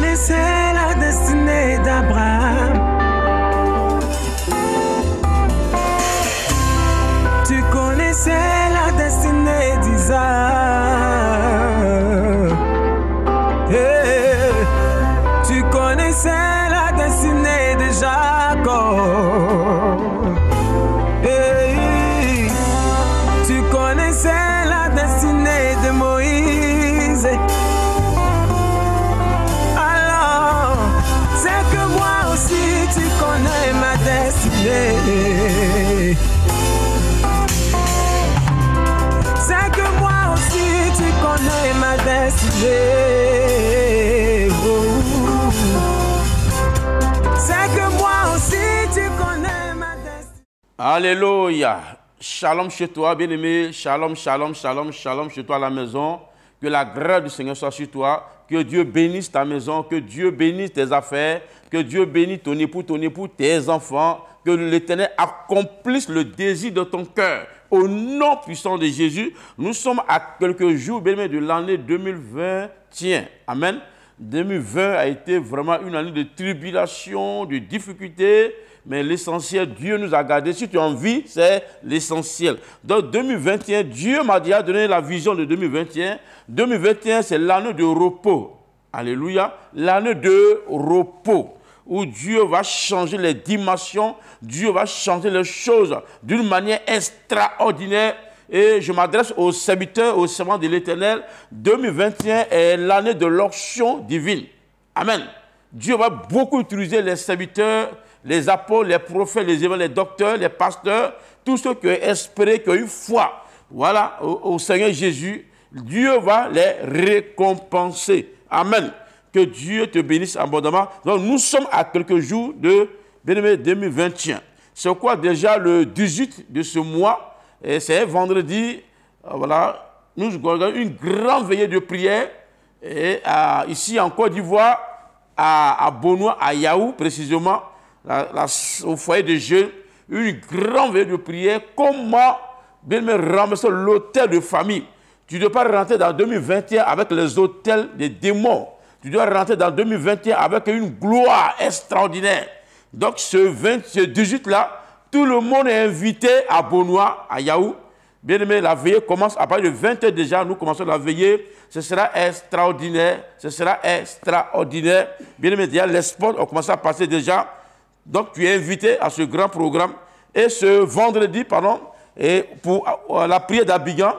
connaissais la destinée d'Abraham. Tu connaissais la destinée d'Isaac. Hey, tu connaissais la destinée de Jacob. Hey, tu connaissais la destinée de Moïse. Alors, c'est que moi aussi tu connais ma destinée. C'est que moi aussi tu connais ma destinée. Oh. C'est que moi aussi tu connais ma destinée. Alléluia. Shalom chez toi, bien-aimé. Shalom, shalom, shalom, shalom chez toi à la maison. Que la grâce du Seigneur soit sur toi. Que Dieu bénisse ta maison. Que Dieu bénisse tes affaires. Que Dieu bénisse ton époux, tes enfants. Que l'Éternel accomplisse le désir de ton cœur. Au nom puissant de Jésus, nous sommes à quelques jours, bien-aimés, de l'année 2021. Amen. 2020 a été vraiment une année de tribulation, de difficultés, mais l'essentiel, Dieu nous a gardés. Si tu en vis, c'est l'essentiel. Donc 2021, Dieu m'a déjà donné la vision de 2021. 2021, c'est l'année de repos. Alléluia. L'année de repos, où Dieu va changer les dimensions, Dieu va changer les choses d'une manière extraordinaire. Et je m'adresse aux serviteurs, aux servants de l'Éternel. 2021 est l'année de l'onction divine. Amen. Dieu va beaucoup utiliser les serviteurs, les apôtres, les prophètes, les évêques, les docteurs, les pasteurs, tous ceux qui ont espéré, qui ont eu foi. Voilà, au Seigneur Jésus, Dieu va les récompenser. Amen. Que Dieu te bénisse abondamment. Donc, nous sommes à quelques jours de 2021. C'est quoi déjà le 18 de ce mois? C'est vendredi. Voilà, nous avons une grande veillée de prière. Et, ici en Côte d'Ivoire, à Bonois, à Yaou précisément, au foyer de jeunes, une grande veillée de prière. Comment ramasser l'hôtel de famille? Tu ne dois pas rentrer dans 2021 avec les hôtels des démons. Tu dois rentrer dans 2021 avec une gloire extraordinaire. Donc, ce 18-là, tout le monde est invité à Bonois, à Yaou. Bien aimé, la veillée commence à partir de 20 h déjà. Nous commençons la veillée. Ce sera extraordinaire. Ce sera extraordinaire. Bien aimé, déjà, les spots ont commencé à passer déjà. Donc, tu es invité à ce grand programme. Et ce vendredi, et pour la prière d'Abidjan,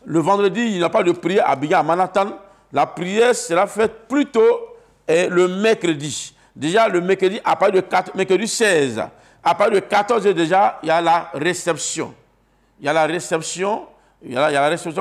le vendredi, il n'y a pas de prière à Abidjan, à Manhattan. La prière sera faite plutôt le mercredi. Déjà, le mercredi, à partir de mercredi 16, à partir de 14 h déjà, il y a la réception. Il y a la réception,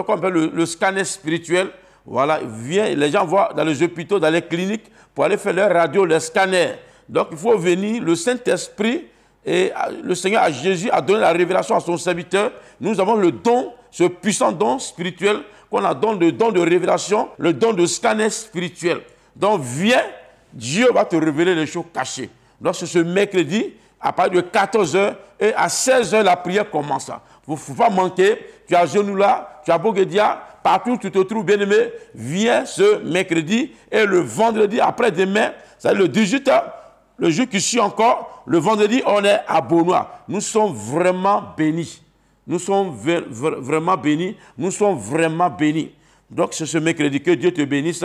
qu'on appelle le scanner spirituel. Voilà, les gens vont dans les hôpitaux, dans les cliniques, pour aller faire leur radio, leur scanner. Donc, il faut venir, le Saint-Esprit, et le Seigneur Jésus a donné la révélation à son serviteur. Nous avons le don, ce puissant don spirituel, qu'on a le don de révélation, le don de scanner spirituel. Donc, viens, Dieu va te révéler les choses cachées. Donc, c'est ce mercredi, à partir de 14 h et à 16 h, la prière commence. Il ne faut pas manquer. Tu as Genoula, tu as Boguedia, partout où tu te trouves, bien-aimé, viens ce mercredi et le vendredi après-demain, c'est le 18 h, le jour qui suit encore, le vendredi, on est à Bonois. Nous sommes vraiment bénis. Nous sommes vraiment bénis. Nous sommes vraiment bénis. Donc, c'est ce mercredi. Que Dieu te bénisse.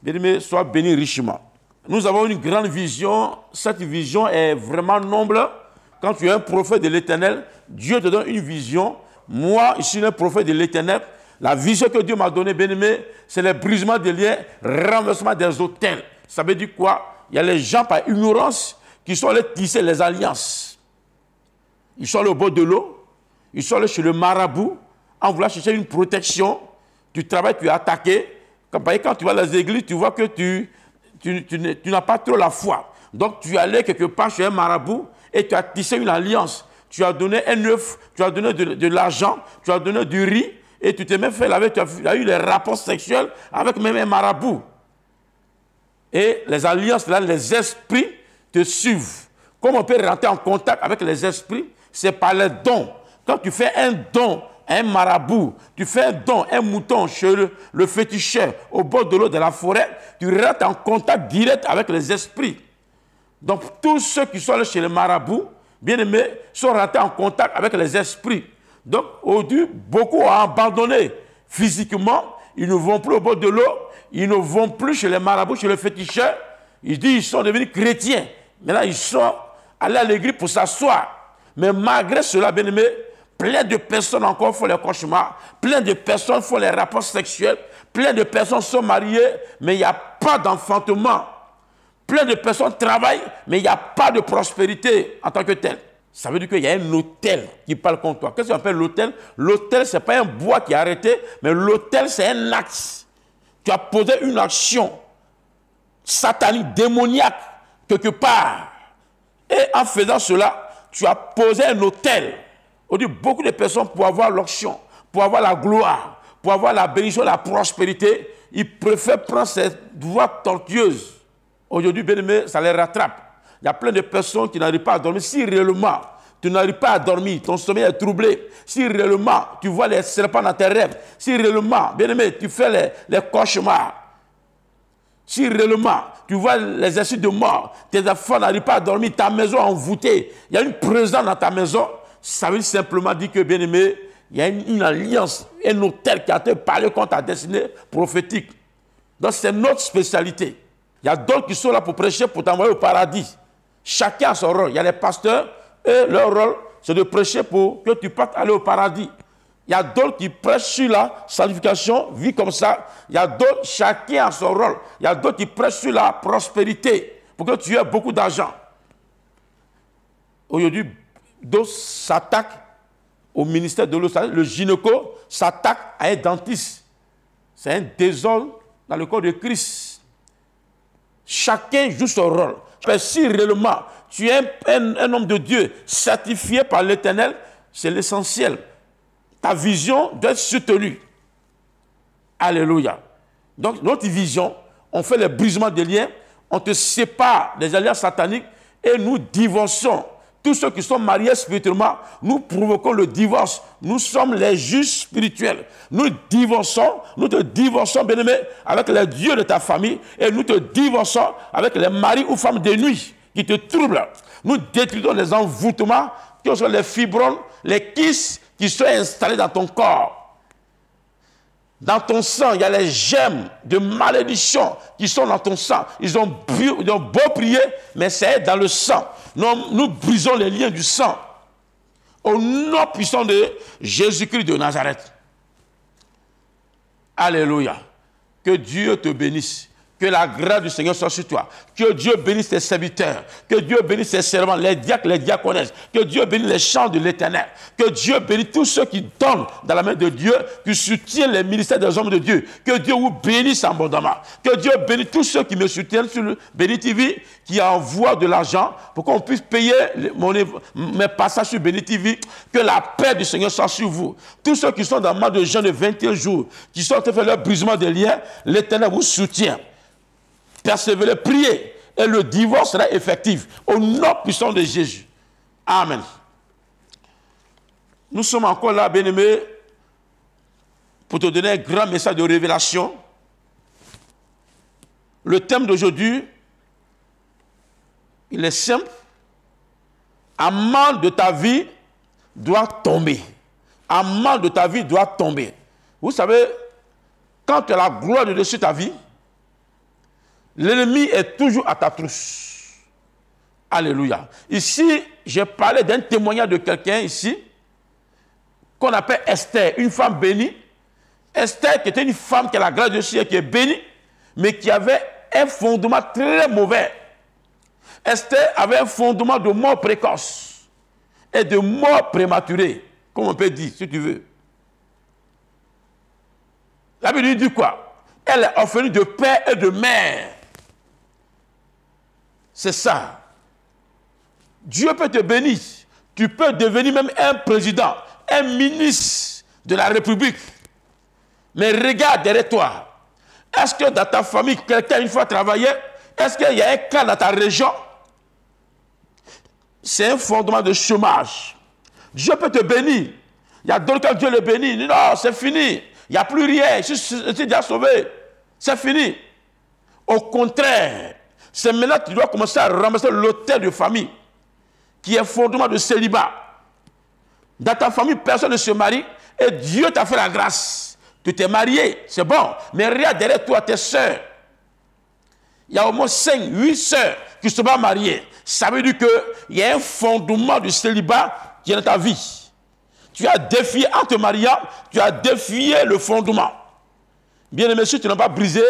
Bien-aimé, sois béni richement. Nous avons une grande vision. Cette vision est vraiment noble. Quand tu es un prophète de l'Éternel, Dieu te donne une vision. Moi, je suis un prophète de l'Éternel. La vision que Dieu m'a donnée, bien-aimé, c'est le brisement des liens, renversement des autels. Ça veut dire quoi? Il y a les gens par ignorance qui sont allés tisser les alliances. Ils sont allés au bord de l'eau. Ils sont allés chez le marabout en voulant chercher une protection. Tu travailles, tu es attaqué. Quand tu vas dans les églises, tu vois que tu n'as pas trop la foi. Donc tu es allé quelque part chez un marabout et tu as tissé une alliance. Tu as donné un œuf, tu as donné de l'argent, tu as donné du riz et tu t'es même fait laver. Tu as eu les rapports sexuels avec même un marabout. Et les alliances, là, les esprits te suivent. Comment on peut rentrer en contact avec les esprits? C'est par les dons. Quand tu fais un don à un marabout, tu fais un don, un mouton chez le féticheur au bord de l'eau de la forêt, tu rentres en contact direct avec les esprits. Donc tous ceux qui sont allés chez le marabout, bien aimés, sont rentrés en contact avec les esprits. Donc aujourd'hui, beaucoup ont abandonné physiquement, ils ne vont plus au bord de l'eau, ils ne vont plus chez les marabouts, chez les féticheurs. Ils disent qu'ils sont devenus chrétiens. Maintenant, ils sont allés à l'église pour s'asseoir. Mais malgré cela, bien aimé, plein de personnes encore font les cauchemars, plein de personnes font les rapports sexuels, plein de personnes sont mariées, mais il n'y a pas d'enfantement. Plein de personnes travaillent, mais il n'y a pas de prospérité en tant que tel. Ça veut dire qu'il y a un autel qui parle contre toi. Qu'est-ce qu'on appelle l'autel? L'autel, ce n'est pas un bois qui est arrêté, mais l'autel, c'est un axe. Tu as posé une action satanique, démoniaque, quelque part. Et en faisant cela, tu as posé un autel. On dit beaucoup de personnes, pour avoir l'action, pour avoir la gloire, pour avoir la bénédiction, la prospérité, ils préfèrent prendre cette voie tortueuse. Aujourd'hui, bien aimé, ça les rattrape. Il y a plein de personnes qui n'arrivent pas à dormir. Si réellement tu n'arrives pas à dormir, ton sommeil est troublé, si réellement tu vois les serpents dans tes rêves, si réellement, bien aimé, tu fais les cauchemars, si réellement tu vois les esprits de mort, tes enfants n'arrivent pas à dormir, ta maison est envoûtée, il y a une présence dans ta maison, ça veut simplement dire que, bien aimé, il y a une alliance, un autel qui a été parlé contre ta destinée prophétique. Donc c'est notre spécialité. Il y a d'autres qui sont là pour prêcher, pour t'envoyer au paradis. Chacun a son rôle. Il y a les pasteurs, et leur rôle, c'est de prêcher pour que tu puisses aller au paradis. Il y a d'autres qui prêchent sur la sanctification, vie comme ça. Il y a d'autres, chacun a son rôle. Il y a d'autres qui prêchent sur la prospérité, pour que tu aies beaucoup d'argent. Aujourd'hui, d'autres s'attaquent au ministère de l'eau. Le gynéco s'attaque à un dentiste. C'est un désordre dans le corps de Christ. Chacun joue son rôle. Si réellement tu es un homme de Dieu certifié par l'Éternel, c'est l'essentiel. Ta vision doit être soutenue. Alléluia. Donc notre vision, on fait le brisement des liens, on te sépare des alliances sataniques et nous divorçons. Tous ceux qui sont mariés spirituellement, nous provoquons le divorce. Nous sommes les juges spirituels. Nous te divorçons, bien-aimé, avec les dieux de ta famille et nous te divorçons avec les maris ou femmes de nuit qui te troublent. Nous détruisons les envoûtements, qui sont les fibromes, les kystes qui sont installés dans ton corps. Dans ton sang, il y a les gemmes de malédiction qui sont dans ton sang. Ils ont beau prier, mais c'est dans le sang. Nous brisons les liens du sang. Au nom puissant de Jésus-Christ de Nazareth. Alléluia. Que Dieu te bénisse. Que la grâce du Seigneur soit sur toi. Que Dieu bénisse tes serviteurs. Que Dieu bénisse tes servants, les diacres, les diaconesses. Que Dieu bénisse les chants de l'Éternel. Que Dieu bénisse tous ceux qui donnent dans la main de Dieu, qui soutiennent les ministères des hommes de Dieu. Que Dieu vous bénisse abondamment. Que Dieu bénisse tous ceux qui me soutiennent sur le Béni TV, qui envoient de l'argent pour qu'on puisse payer mes passages sur Béni TV. Que la paix du Seigneur soit sur vous. Tous ceux qui sont dans le mois de jeûne de 21 jours, qui sont en train de faire leur brisement des liens, l'Éternel vous soutient. Persévérez, priez, et le divorce sera effectif. Au nom puissant de Jésus. Amen. Nous sommes encore là, bien-aimés, pour te donner un grand message de révélation. Le thème d'aujourd'hui, il est simple. Amant de ta vie doit tomber. Amant de ta vie doit tomber. Vous savez, quand tu as la gloire de dessus ta vie, l'ennemi est toujours à ta trousse. Alléluia. Ici, j'ai parlé d'un témoignage de quelqu'un ici, qu'on appelle Esther, une femme bénie. Esther, qui était une femme qui a la grâce de Dieu, qui est bénie, mais qui avait un fondement très mauvais. Esther avait un fondement de mort précoce et de mort prématurée, comme on peut dire, si tu veux. La Bible dit quoi? Elle est orpheline de père et de mère. C'est ça. Dieu peut te bénir. Tu peux devenir même un président, un ministre de la République. Mais regarde derrière toi. Est-ce que dans ta famille, quelqu'un une fois travaillé? Est-ce qu'il y a un cas dans ta région? C'est un fondement de chômage. Dieu peut te bénir. Il y a d'autres quand Dieu le bénit, il dit non, c'est fini. Il n'y a plus rien, je suis déjà sauvé. C'est fini. Au contraire, c'est maintenant que tu dois commencer à ramasser l'autel de famille, qui est fondement de célibat. Dans ta famille, personne ne se marie, et Dieu t'a fait la grâce. Tu t'es marié, c'est bon, mais regarde derrière toi tes sœurs. Il y a au moins 5, 8 sœurs qui ne sont pas mariées. Ça veut dire qu'il y a un fondement de célibat qui est dans ta vie. Tu as défié, en te mariant, tu as défié le fondement. Bien aimé, si tu n'as pas brisé,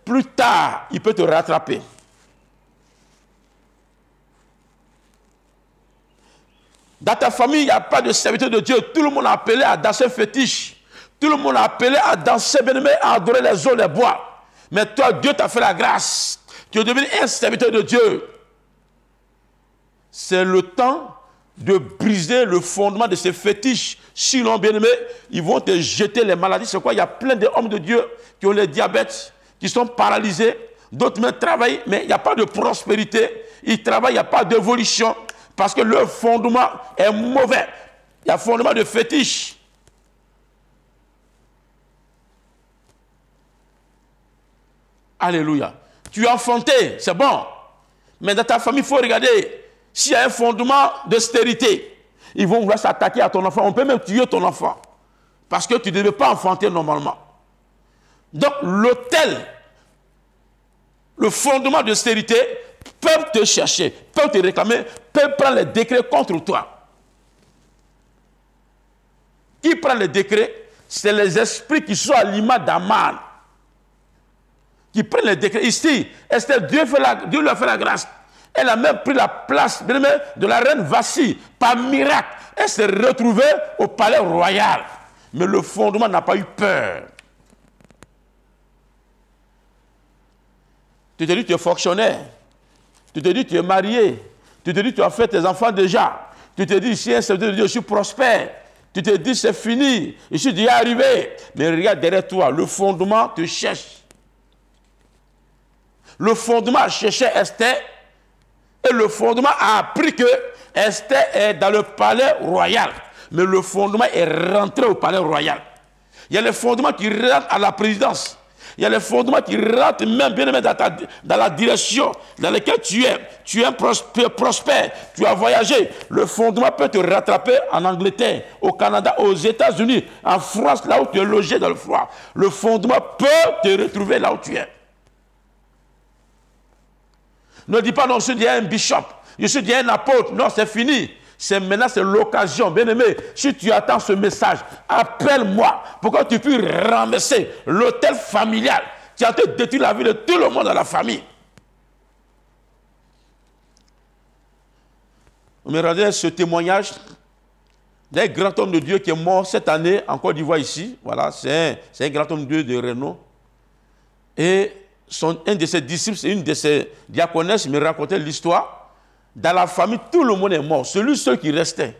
plus tard, il peut te rattraper. Dans ta famille, il n'y a pas de serviteur de Dieu. Tout le monde a appelé à danser fétiche. Tout le monde a appelé à danser, bien aimé, à adorer les eaux, les bois. Mais toi, Dieu t'a fait la grâce. Tu es devenu un serviteur de Dieu. C'est le temps de briser le fondement de ces fétiches. Sinon, bien aimé, ils vont te jeter les maladies. C'est quoi? Il y a plein d'hommes de Dieu qui ont le diabète, qui sont paralysés. D'autres même travaillent, mais il n'y a pas de prospérité. Ils travaillent, il n'y a pas d'évolution. Parce que leur fondement est mauvais. Il y a un fondement de fétiche. Alléluia. Tu es enfanté, c'est bon. Mais dans ta famille, il faut regarder. S'il y a un fondement d'austérité, ils vont vouloir s'attaquer à ton enfant. On peut même tuer ton enfant. Parce que tu ne devais pas enfanter normalement. Donc l'autel, le fondement d'austérité, peuvent te chercher, peuvent te réclamer, peuvent prendre les décrets contre toi. Qui prend les décrets? C'est les esprits qui sont à l'image d'Aman. Qui prennent les décrets. Ici, Esther, Dieu lui a fait la grâce. Elle a même pris la place de la reine Vassi. Par miracle, elle s'est retrouvée au palais royal. Mais le fondement n'a pas eu peur. Tu te dis que tu es fonctionnaire. Tu te dis que tu es marié. Tu te dis que tu as fait tes enfants déjà. Tu te dis, ici, un serviteur de Dieu, je suis prospère. Tu te dis, c'est fini. Je suis déjà arrivé. Mais regarde derrière toi, le fondement te cherche. Le fondement cherchait Esther. Et le fondement a appris que Esther est dans le palais royal. Mais le fondement est rentré au palais royal. Il y a le fondement qui rentre à la présidence. Il y a le fondement qui rentre même bien dans la direction dans laquelle tu es. Tu es un prospère. Tu as voyagé. Le fondement peut te rattraper en Angleterre, au Canada, aux États-Unis, en France, là où tu es logé dans le froid. Le fondement peut te retrouver là où tu es. Ne dis pas non, je suis déjà un bishop, je suis déjà un apôtre. Non, c'est fini. Maintenant, c'est l'occasion. Bien aimé, si tu attends ce message, appelle-moi pour que tu puisses ramasser l'autel familial qui a te détruit la vie de tout le monde dans la famille. Vous me rendez ce témoignage d'un grand homme de Dieu qui est mort cette année en Côte d'Ivoire ici. Voilà, c'est un grand homme de Dieu de renom. Et un de ses disciples, une de ses diaconesses me racontait l'histoire. Dans la famille, tout le monde est mort. Celui seul qui restait.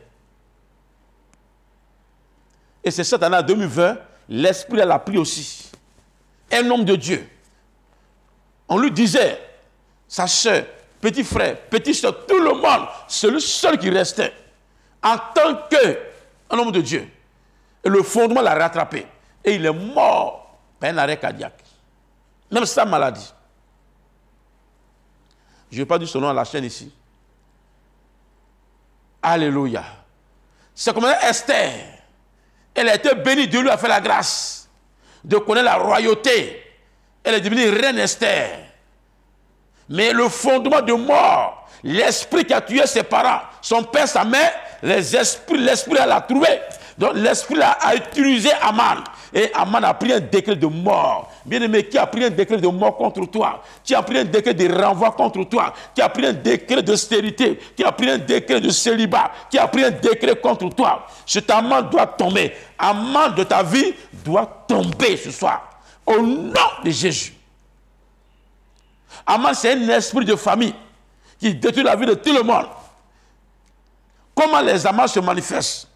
Et c'est cette année 2020, l'Esprit l'a pris aussi. Un homme de Dieu. On lui disait, sa soeur, petit frère, petite soeur, tout le monde, celui seul qui restait. En tant qu'un homme de Dieu. Et le fondement l'a rattrapé. Et il est mort par un arrêt cardiaque. Même sa maladie. Je n'ai pas dit son nom à la chaîne ici. Alléluia. C'est comme Esther. Elle a été bénie. Dieu lui a fait la grâce de connaître la royauté. Elle est devenue reine Esther. Mais le fondement de mort, l'esprit qui a tué ses parents, son père, sa mère, l'esprit l'a trouvé. Donc l'esprit a utilisé Aman. Et Aman a pris un décret de mort. Bien-aimé, qui a pris un décret de mort contre toi? Qui a pris un décret de renvoi contre toi? Qui a pris un décret d'austérité? Qui a pris un décret de célibat? Qui a pris un décret contre toi? Cet Aman doit tomber. Aman de ta vie doit tomber ce soir. Au nom de Jésus. Aman, c'est un esprit de famille qui détruit la vie de tout le monde. Comment les amants se manifestent?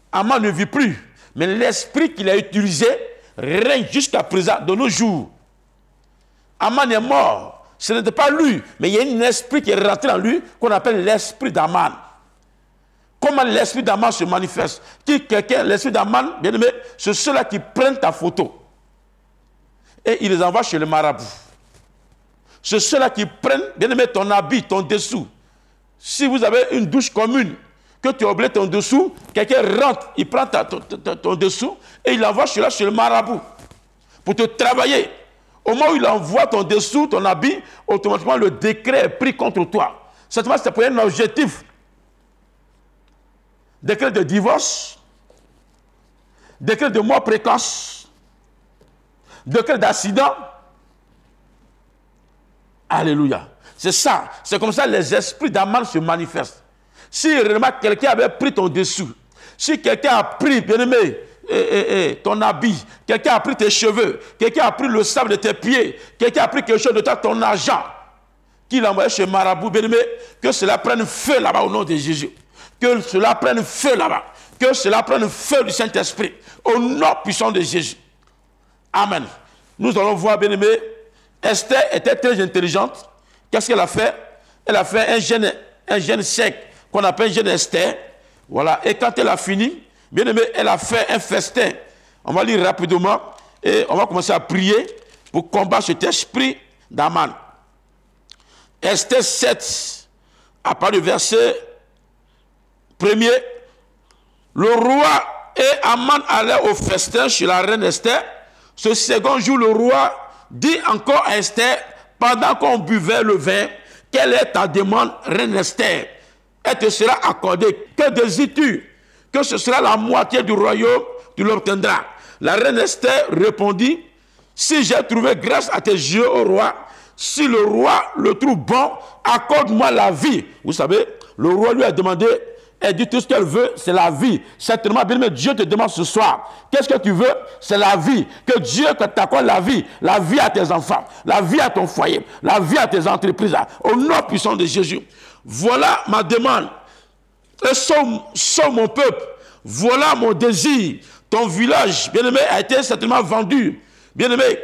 Aman ne vit plus, mais l'esprit qu'il a utilisé règne jusqu'à présent, de nos jours. Aman est mort. Ce n'était pas lui, mais il y a un esprit qui est rentré en lui qu'on appelle l'esprit d'Aman. Comment l'esprit d'Aman se manifeste? L'esprit d'Aman, bien aimé, c'est ceux-là qui prennent ta photo et ils les envoient chez le marabout. C'est ceux-là qui prennent, bien aimé, ton habit, ton dessous. Si vous avez une douche commune, que tu as oublié ton dessous, quelqu'un rentre, il prend ton dessous et il l'envoie chez le marabout pour te travailler. Au moment où il envoie ton dessous, ton habit, automatiquement le décret est pris contre toi. Certainement, c'est pour un objectif. Décret de divorce, décret de mort précoce, décret d'accident. Alléluia. C'est ça. C'est comme ça que les esprits d'Aman se manifestent. Si réellement quelqu'un avait pris ton dessous, si quelqu'un a pris, bien aimé, ton habit, quelqu'un a pris tes cheveux, quelqu'un a pris le sable de tes pieds, quelqu'un a pris quelque chose de toi, ton argent, qu'il a envoyé chez Marabout, bien aimé, que cela prenne feu là-bas au nom de Jésus. Que cela prenne feu là-bas. Que cela prenne feu du Saint-Esprit. Au nom puissant de Jésus. Amen. Nous allons voir, bien aimé, Esther était très intelligente. Qu'est-ce qu'elle a fait? Elle a fait un jeûne sec qu'on appelle jeûne Esther. Voilà. Et quand elle a fini, bien aimé, elle a fait un festin. On va lire rapidement et on va commencer à prier pour combattre cet esprit d'Aman. Esther 7, à partir du verset 1er, le roi et Aman allaient au festin chez la reine Esther. Ce second jour, le roi dit encore à Esther, pendant qu'on buvait le vin, quelle est ta demande, reine Esther? Elle te sera accordée. Que désires-tu? Que ce sera la moitié du royaume, tu l'obtiendras. La reine Esther répondit, si j'ai trouvé grâce à tes yeux, ô roi, si le roi le trouve bon, accorde-moi la vie. Vous savez, le roi lui a demandé, elle dit tout ce qu'elle veut, c'est la vie. Certainement, bien aimé, Dieu te demande ce soir, qu'est-ce que tu veux? C'est la vie. Que Dieu t'accorde la vie à tes enfants, la vie à ton foyer, la vie à tes entreprises, au nom puissant de Jésus. Voilà ma demande. Et sauve mon peuple. Voilà mon désir. Ton village, bien aimé, a été certainement vendu. Bien aimé,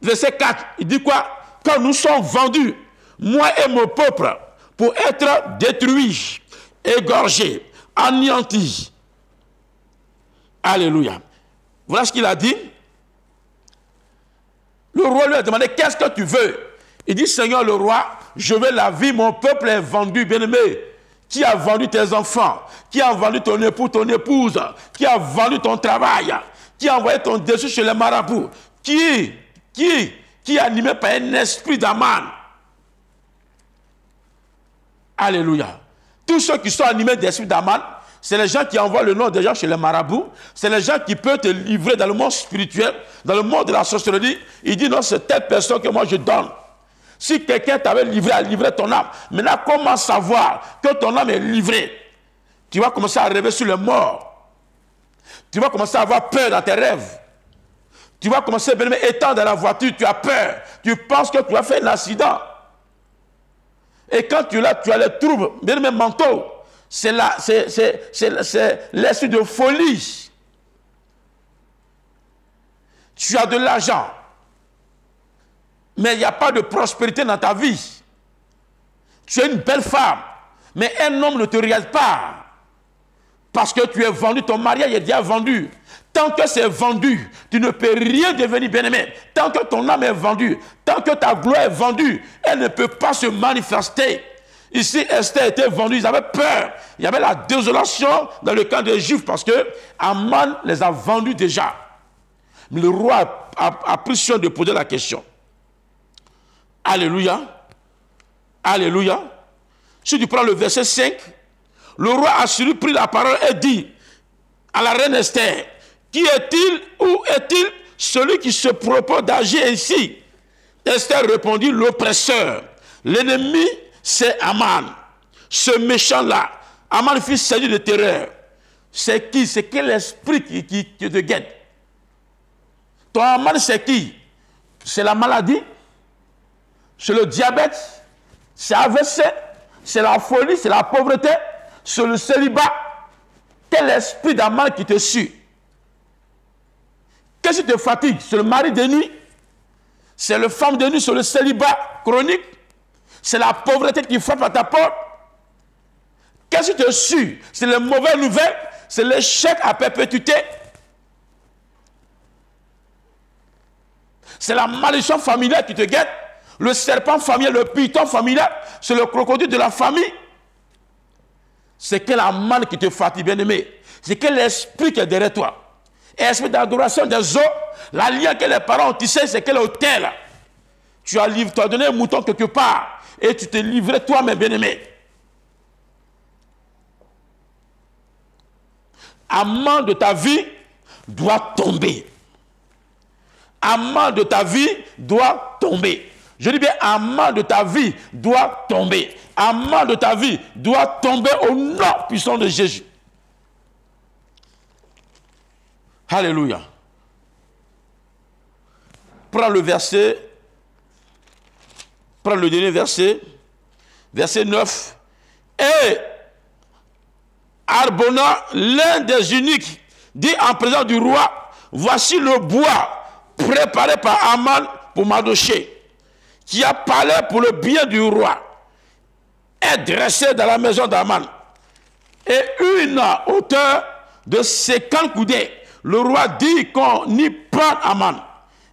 verset 4, il dit quoi? Quand nous sommes vendus, moi et mon peuple, pour être détruits, égorgés, anéantis. Alléluia. Voilà ce qu'il a dit. Le roi lui a demandé, qu'est-ce que tu veux? Il dit, Seigneur le roi, je veux la vie, mon peuple est vendu, bien-aimé. Qui a vendu tes enfants? Qui a vendu ton époux, ton épouse? Qui a vendu ton travail? Qui a envoyé ton dessus chez les marabouts? Qui est animé par un esprit d'Aman? Alléluia. Tous ceux qui sont animés d'esprit d'Aman, c'est les gens qui envoient le nom des gens chez les marabouts. C'est les gens qui peuvent te livrer dans le monde spirituel, dans le monde de la sorcellerie. Il dit non, c'est telle personne que moi je donne. Si quelqu'un t'avait livré à livrer ton âme, maintenant comment savoir que ton âme est livrée? Tu vas commencer à rêver sur les morts. Tu vas commencer à avoir peur dans tes rêves. Tu vas commencer à étant dans la voiture, tu as peur. Tu penses que tu as fait un accident. Et quand tu as les troubles, bien même mentaux, c'est l'esprit de folie. Tu as de l'argent, mais il n'y a pas de prospérité dans ta vie. Tu es une belle femme, mais un homme ne te regarde pas. Parce que tu es vendu, ton mariage est déjà vendu. Tant que c'est vendu, tu ne peux rien devenir bien-aimé. Tant que ton âme est vendue, tant que ta gloire est vendue, elle ne peut pas se manifester. Ici, Esther était vendue, ils avaient peur. Il y avait la désolation dans le camp des Juifs parce que Aman les a vendus déjà. Mais le roi a pris soin de poser la question. Alléluia. Alléluia. Si tu prends le verset 5, le roi Assuérus prit la parole et dit à la reine Esther, qui est-il, où est-il celui qui se propose d'agir ainsi? Esther répondit, l'oppresseur. L'ennemi, c'est Aman. Ce méchant-là, Aman fut saisi de terreur. C'est qui? C'est quel esprit qui te guette? Ton Aman, c'est qui? C'est la maladie? C'est le diabète? C'est AVC? C'est la folie? C'est la pauvreté? C'est le célibat? Quel esprit d'Aman qui te suit? Qu'est-ce qui te fatigue? C'est le mari de nuit? C'est le femme de nuit? C'est le célibat chronique? C'est la pauvreté qui frappe à ta porte? Qu'est-ce qui te suit? C'est les mauvaises nouvelles, c'est l'échec à perpétuité. C'est la malédiction familiale qui te guette, le serpent familial, le python familial, c'est le crocodile de la famille. C'est quelle amane qui te fatigue, bien-aimé? C'est quel esprit qui est derrière toi? Esprit d'adoration des eaux, l'alliance que les parents ont tissé, c'est quel hôtel? Tu as donné un mouton quelque part et tu t'es livré toi-même, bien-aimé. Amant de ta vie doit tomber. Amant de ta vie doit tomber. Je dis bien, amant de ta vie doit tomber. Amant de ta vie doit tomber au nom puissant de Jésus. Alléluia. Prends le verset. Prends le dernier verset. Verset 9. Et Arbona, l'un des uniques, dit en présence du roi, voici le bois préparé par Aman pour Mardochée, qui a parlé pour le bien du roi, est dressé dans la maison d'Aman. Et une hauteur de 50 coudées. Le roi dit qu'on y prend Aman.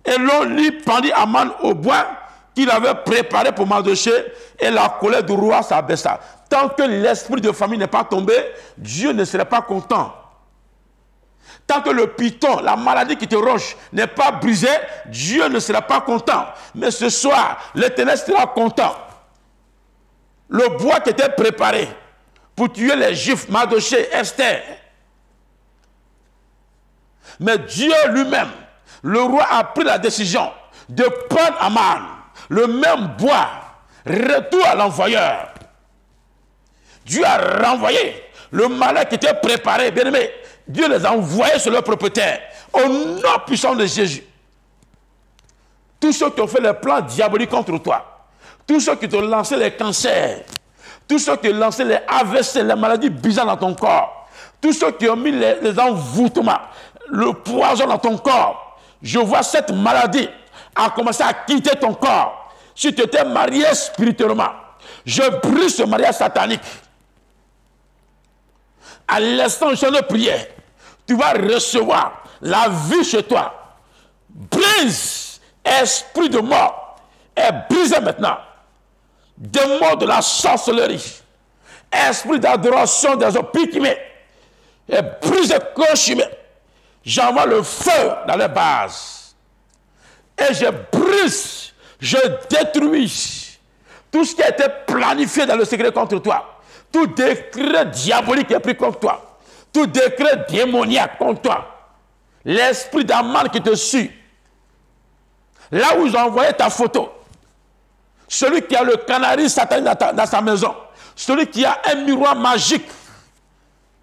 Et l'on y pendit Aman au bois qu'il avait préparé pour Mardochée, et la colère du roi s'abaissa. Tant que l'esprit de famille n'est pas tombé, Dieu ne serait pas content. Tant que le python, la maladie qui te ronge, n'est pas brisé, Dieu ne sera pas content. Mais ce soir, l'Éternel sera content. Le bois qui était préparé pour tuer les Juifs, Mardochée, Esther. Mais Dieu lui-même, le roi a pris la décision de prendre Aman, le même bois, retour à l'envoyeur. Dieu a renvoyé le malin qui était préparé, bien aimé. Dieu les a envoyés sur leur propriétaire, au nom puissant de Jésus. Tous ceux qui ont fait les plans diaboliques contre toi, tous ceux qui t'ont lancé les cancers, tous ceux qui ont lancé les AVC, les maladies bizarres dans ton corps, tous ceux qui ont mis les envoûtements, le poison dans ton corps, je vois cette maladie a commencé à quitter ton corps. Si tu étais marié spirituellement, je brise ce mariage satanique. À l'instant où je ne priais, tu vas recevoir la vie chez toi. Brise, esprit de mort, est brisé maintenant. Démon de la sorcellerie, esprit d'adoration des hommes piquimés, est brisé, consumé. J'envoie le feu dans les bases. Et je brise, je détruis tout ce qui a été planifié dans le secret contre toi. Tout décret diabolique est pris contre toi. Tout décret démoniaque contre toi. L'esprit d'Aman qui te suit. Là où j'ai envoyé ta photo. Celui qui a le canari satanique dans sa maison. Celui qui a un miroir magique.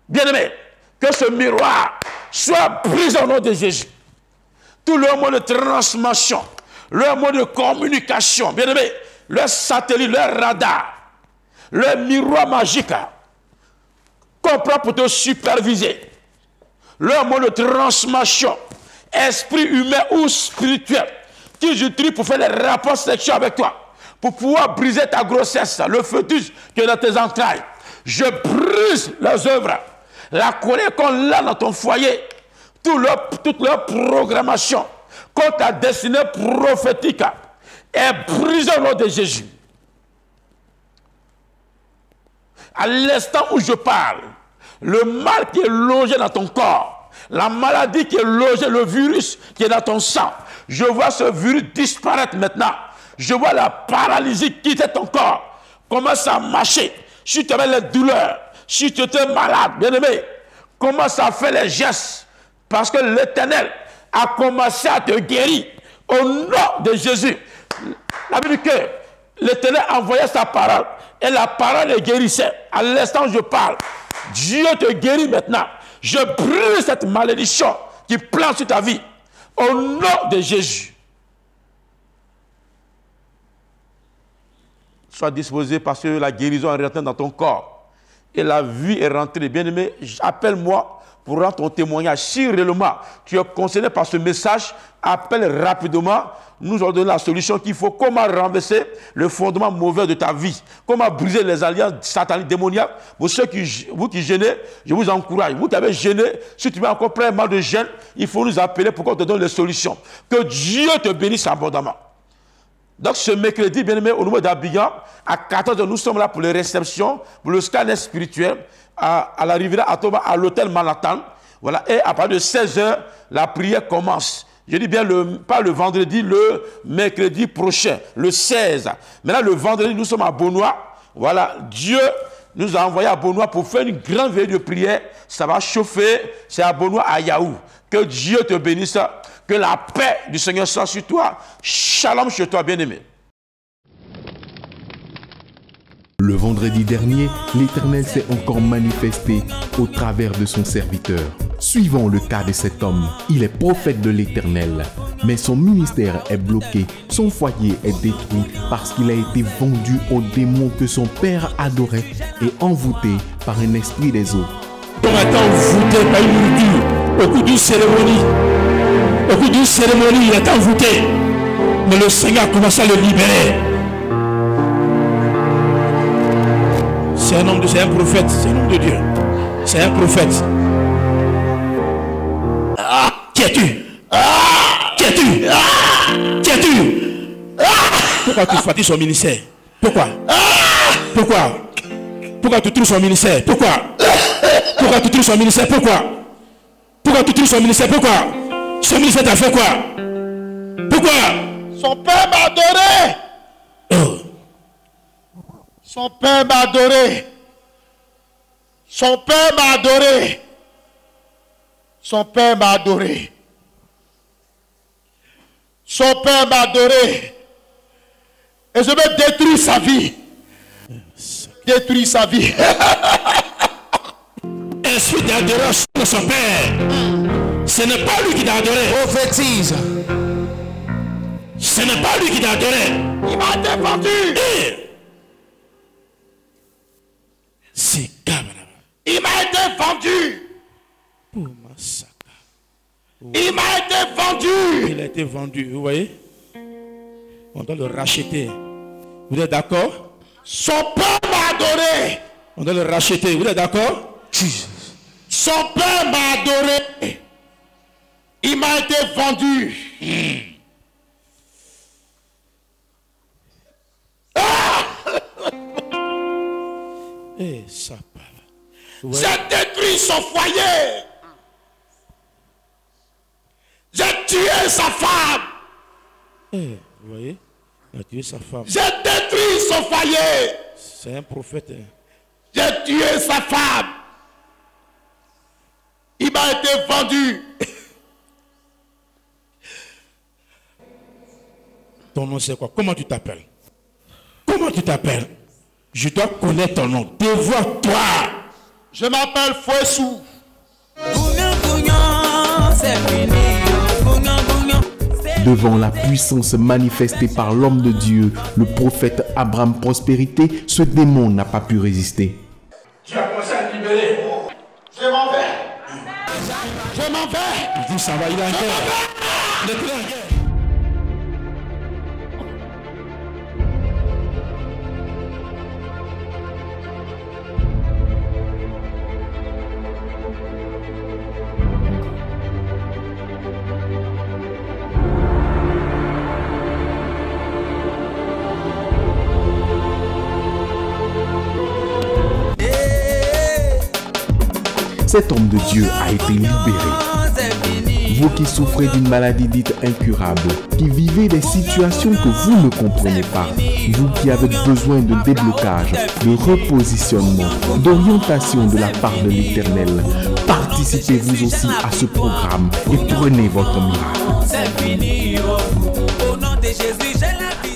Bien-aimé, que ce miroir soit brisé au nom de Jésus. Tout le mot de transmission, le mot de communication, bien-aimé, le satellite, le radar, le miroir magique qu'on prend pour te superviser, le mot de transmission, esprit humain ou spirituel, qu'ils utilisent pour faire des rapports sexuels avec toi, pour pouvoir briser ta grossesse, le fœtus qui est dans tes entrailles. Je brise leurs œuvres, la colère qu'on a dans ton foyer, toute leur programmation contre ta destinée prophétique est brisée au nom de Jésus. À l'instant où je parle, le mal qui est logé dans ton corps, la maladie qui est logée, le virus qui est dans ton sang, je vois ce virus disparaître maintenant. Je vois la paralysie quitter ton corps, commence à marcher. Si tu avais les douleurs, si tu étais malade, bien-aimé, commence à faire les gestes, parce que l'Éternel a commencé à te guérir au nom de Jésus. La Bible dit que l'Éternel envoyait sa parole et la parole est guérissait. À l'instant où je parle, Dieu te guérit maintenant. Je brise cette malédiction qui plane sur ta vie au nom de Jésus. Sois disposé parce que la guérison est rentrée dans ton corps et la vie est rentrée. Bien-aimé, appelle-moi pour rendre ton témoignage. Si réellement tu es concerné par ce message, appelle rapidement nous ont donné la solution qu'il faut. Comment renverser le fondement mauvais de ta vie. Comment briser les alliances sataniques démoniaques. Pour ceux vous qui gênez, je vous encourage. Vous qui avez gêné, si tu veux encore plein mal de gêne, il faut nous appeler pour qu'on te donne les solutions. Que Dieu te bénisse abondamment. Donc ce mercredi, bien aimé, au niveau d'Abidjan, à 14h, nous sommes là pour les réceptions, pour le scanner spirituel, à la Riviera Atoba, à l'hôtel Manhattan. Voilà. Et à partir de 16h, la prière commence. Je dis bien, pas le vendredi, le mercredi prochain, le 16. Maintenant, le vendredi, nous sommes à Beaunois. Voilà, Dieu nous a envoyé à Beaunois pour faire une grande veillée de prière. Ça va chauffer, c'est à Beaunois, à Yahoo. Que Dieu te bénisse, que la paix du Seigneur soit sur toi. Shalom chez toi, bien-aimé. Le vendredi dernier, l'Éternel s'est encore manifesté au travers de son serviteur. Suivons le cas de cet homme. Il est prophète de l'Éternel, mais son ministère est bloqué. Son foyer est détruit parce qu'il a été vendu aux démons que son père adorait et envoûté par un esprit des eaux. On a été envoûté par une nourriture au cours d'une cérémonie. Au cours d'une cérémonie, il a été envoûté. Mais le Seigneur a commencé à le libérer. C'est un homme de, c'est un prophète, c'est un homme de Dieu. C'est un prophète. Ah, qui es-tu? Ah, qui es-tu? Ah, qui es-tu? Ah, pourquoi tu fatigues son ministère? Pourquoi? Ah, pourquoi? Pourquoi tu trouves son ministère? Pourquoi? Pourquoi tu trouves son ministère? Pourquoi? Pourquoi tu trouves son ministère? Pourquoi? Son ministère t'a fait quoi? Pourquoi? Son père m'a adoré. Oh. Son père m'a adoré. Son père m'a adoré. Son père m'a adoré. Son père m'a adoré. Et je vais détruire sa vie. Détruire sa vie. Esprit d'adoration de son père. Ce n'est pas lui qui t'a adoré. Prophétise. Ce n'est pas lui qui t'a adoré. Il m'a défendu. C'est il m'a été vendu. Il m'a été vendu. Il a été vendu, vous voyez? On doit le racheter. Vous êtes d'accord? Son père m'a adoré. On doit le racheter, vous êtes d'accord? Son père m'a adoré. Il m'a été vendu. Et ça parle. J'ai détruit son foyer. J'ai tué sa femme. Vous voyez? Il a tué sa femme. J'ai détruit son foyer. C'est un prophète. J'ai tué sa femme. Il m'a été vendu. Ton nom c'est quoi? Comment tu t'appelles? Comment tu t'appelles? Je dois connaître ton nom. Dévoile-toi. Je m'appelle Fouessou. Devant la puissance manifestée par l'homme de Dieu, le prophète Abraham Prospérité, ce démon n'a pas pu résister. Tu as commencé à te libérer. Je m'en vais. Je m'en vais. Il dit ça va, il est en guerre. Il est en guerre. Cet homme de Dieu a été libéré. Vous qui souffrez d'une maladie dite incurable, qui vivez des situations que vous ne comprenez pas, vous qui avez besoin de déblocage, de repositionnement, d'orientation de la part de l'Éternel, participez vous aussi à ce programme et prenez votre miracle.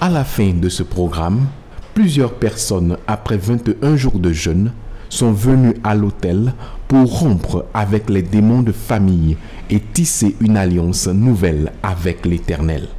À la fin de ce programme, plusieurs personnes, après 21 jours de jeûne, sont venus à l'autel pour rompre avec les démons de famille et tisser une alliance nouvelle avec l'Éternel.